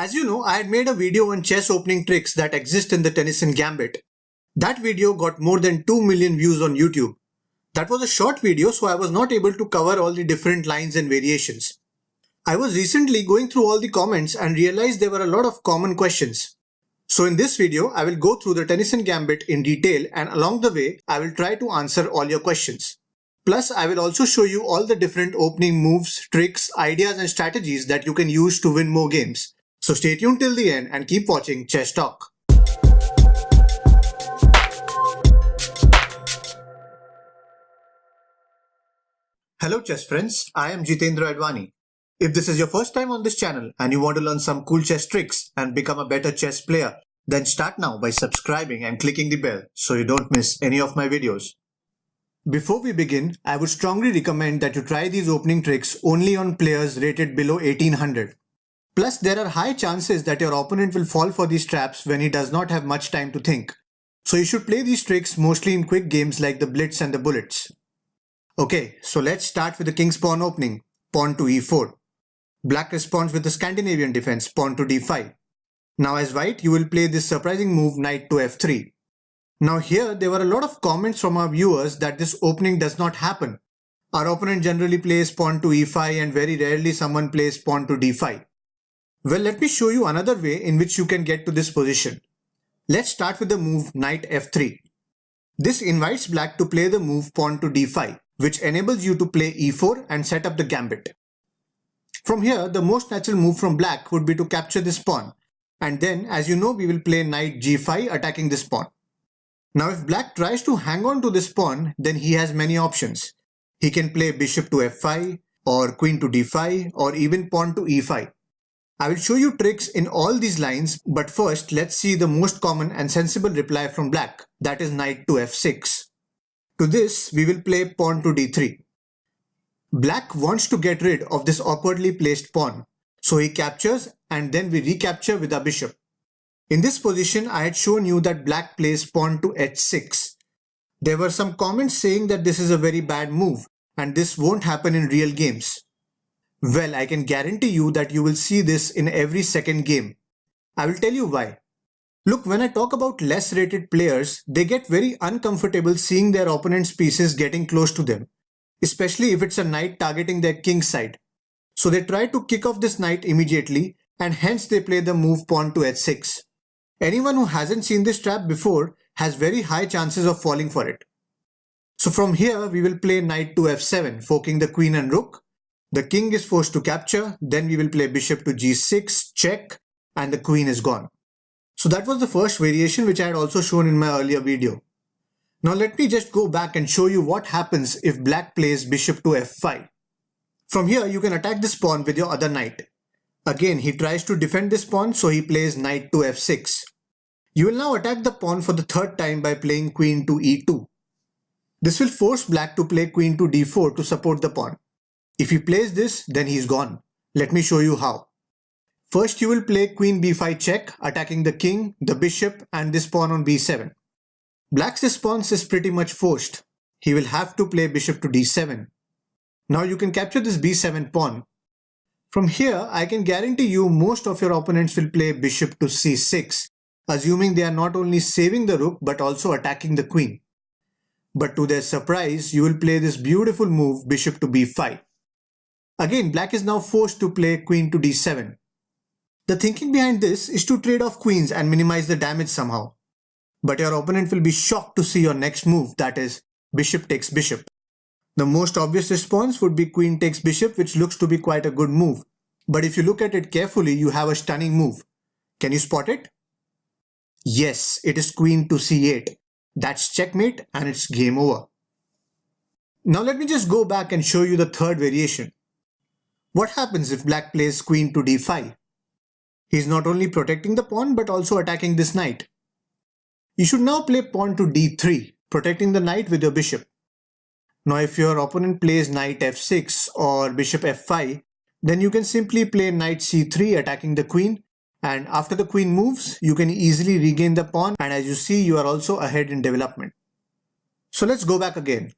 As you know, I had made a video on chess opening tricks that exist in the Tennyson Gambit. That video got more than 2 million views on YouTube. That was a short video, so I was not able to cover all the different lines and variations. I was recently going through all the comments and realized there were a lot of common questions. So in this video, I will go through the Tennyson Gambit in detail, and along the way, I will try to answer all your questions. Plus, I will also show you all the different opening moves, tricks, ideas and strategies that you can use to win more games. So stay tuned till the end and keep watching Chess Talk. Hello chess friends, I am Jitendra Advani. If this is your first time on this channel and you want to learn some cool chess tricks and become a better chess player, then start now by subscribing and clicking the bell so you don't miss any of my videos. Before we begin, I would strongly recommend that you try these opening tricks only on players rated below 1800. Plus, there are high chances that your opponent will fall for these traps when he does not have much time to think. So you should play these tricks mostly in quick games like the Blitz and the Bullets. Okay, so let's start with the king's pawn opening, pawn to e4. Black responds with the Scandinavian defense, pawn to d5. Now as white, you will play this surprising move, knight to f3. Now here, there were a lot of comments from our viewers that this opening does not happen. Our opponent generally plays pawn to e5 and very rarely someone plays pawn to d5. Well, let me show you another way in which you can get to this position. Let's start with the move knight f3. This invites black to play the move pawn to d5, which enables you to play e4 and set up the gambit. From here, the most natural move from black would be to capture this pawn. And then, as you know, we will play knight g5 attacking this pawn. Now, if black tries to hang on to this pawn, then he has many options. He can play bishop to f5, or queen to d5, or even pawn to e5. I will show you tricks in all these lines, but first let's see the most common and sensible reply from black, that is knight to f6. To this, we will play pawn to d3. Black wants to get rid of this awkwardly placed pawn, so he captures and then we recapture with our bishop. In this position, I had shown you that black plays pawn to h6. There were some comments saying that this is a very bad move and this won't happen in real games. Well, I can guarantee you that you will see this in every second game. I will tell you why. Look, when I talk about less rated players, they get very uncomfortable seeing their opponent's pieces getting close to them, especially if it's a knight targeting their king side. So they try to kick off this knight immediately and hence they play the move pawn to h6. Anyone who hasn't seen this trap before has very high chances of falling for it. So from here we will play knight to f7, forking the queen and rook. The king is forced to capture, then we will play bishop to g6, check, and the queen is gone. So that was the first variation which I had also shown in my earlier video. Now let me just go back and show you what happens if black plays bishop to f5. From here you can attack this pawn with your other knight. Again, he tries to defend this pawn, so he plays knight to f6. You will now attack the pawn for the third time by playing queen to e2. This will force black to play queen to d4 to support the pawn. If he plays this, then he's gone. Let me show you how. First, you will play queen b5 check, attacking the king, the bishop, and this pawn on b7. Black's response is pretty much forced. He will have to play bishop to d7. Now you can capture this b7 pawn. From here, I can guarantee you most of your opponents will play bishop to c6, assuming they are not only saving the rook but also attacking the queen. But to their surprise, you will play this beautiful move bishop to b5. Again, black is now forced to play queen to d7. The thinking behind this is to trade off queens and minimize the damage somehow. But your opponent will be shocked to see your next move, that is, bishop takes bishop. The most obvious response would be queen takes bishop, which looks to be quite a good move. But if you look at it carefully, you have a stunning move. Can you spot it? Yes, it is queen to c8. That's checkmate and it's game over. Now let me just go back and show you the third variation. What happens if black plays queen to d5? He's not only protecting the pawn but also attacking this knight. You should now play pawn to d3, protecting the knight with your bishop. Now if your opponent plays knight f6 or bishop f5, then you can simply play knight c3 attacking the queen, and after the queen moves, you can easily regain the pawn, and as you see, you are also ahead in development. So let's go back again.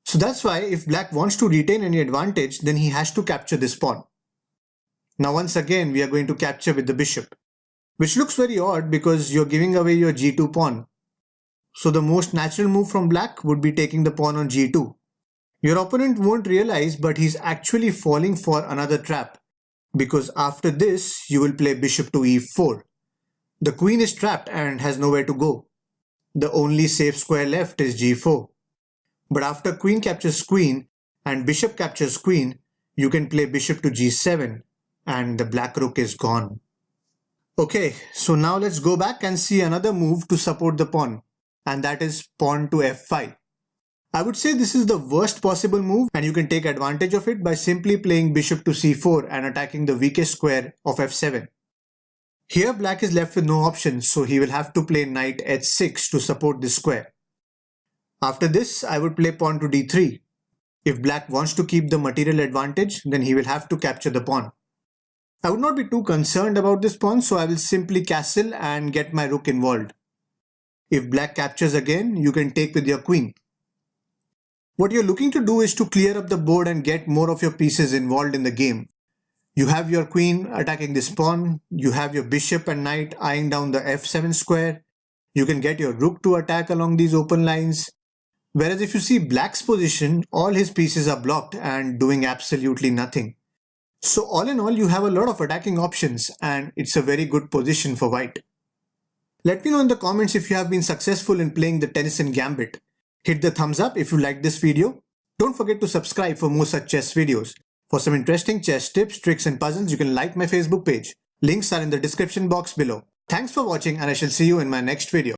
So that's why if black wants to retain any advantage, then he has to capture this pawn. Now once again we are going to capture with the bishop, which looks very odd because you're giving away your g2 pawn. So the most natural move from black would be taking the pawn on g2. Your opponent won't realize, but he's actually falling for another trap, because after this you will play bishop to e4. The queen is trapped and has nowhere to go. The only safe square left is g4. But after queen captures queen and bishop captures queen, you can play bishop to g7 and the black rook is gone. Okay, so now let's go back and see another move to support the pawn, and that is pawn to f5. I would say this is the worst possible move, and you can take advantage of it by simply playing bishop to c4 and attacking the weakest square of f7. Here black is left with no options, so he will have to play knight h6 to support this square. After this, I would play pawn to d3. If black wants to keep the material advantage, then he will have to capture the pawn. I would not be too concerned about this pawn, so I will simply castle and get my rook involved. If black captures again, you can take with your queen. What you're looking to do is to clear up the board and get more of your pieces involved in the game. You have your queen attacking this pawn, you have your bishop and knight eyeing down the f7 square, you can get your rook to attack along these open lines. Whereas if you see black's position, all his pieces are blocked and doing absolutely nothing. So all in all, you have a lot of attacking options and it's a very good position for white. Let me know in the comments if you have been successful in playing the Tennyson Gambit. Hit the thumbs up if you liked this video. Don't forget to subscribe for more such chess videos. For some interesting chess tips, tricks and puzzles, you can like my Facebook page. Links are in the description box below. Thanks for watching and I shall see you in my next video.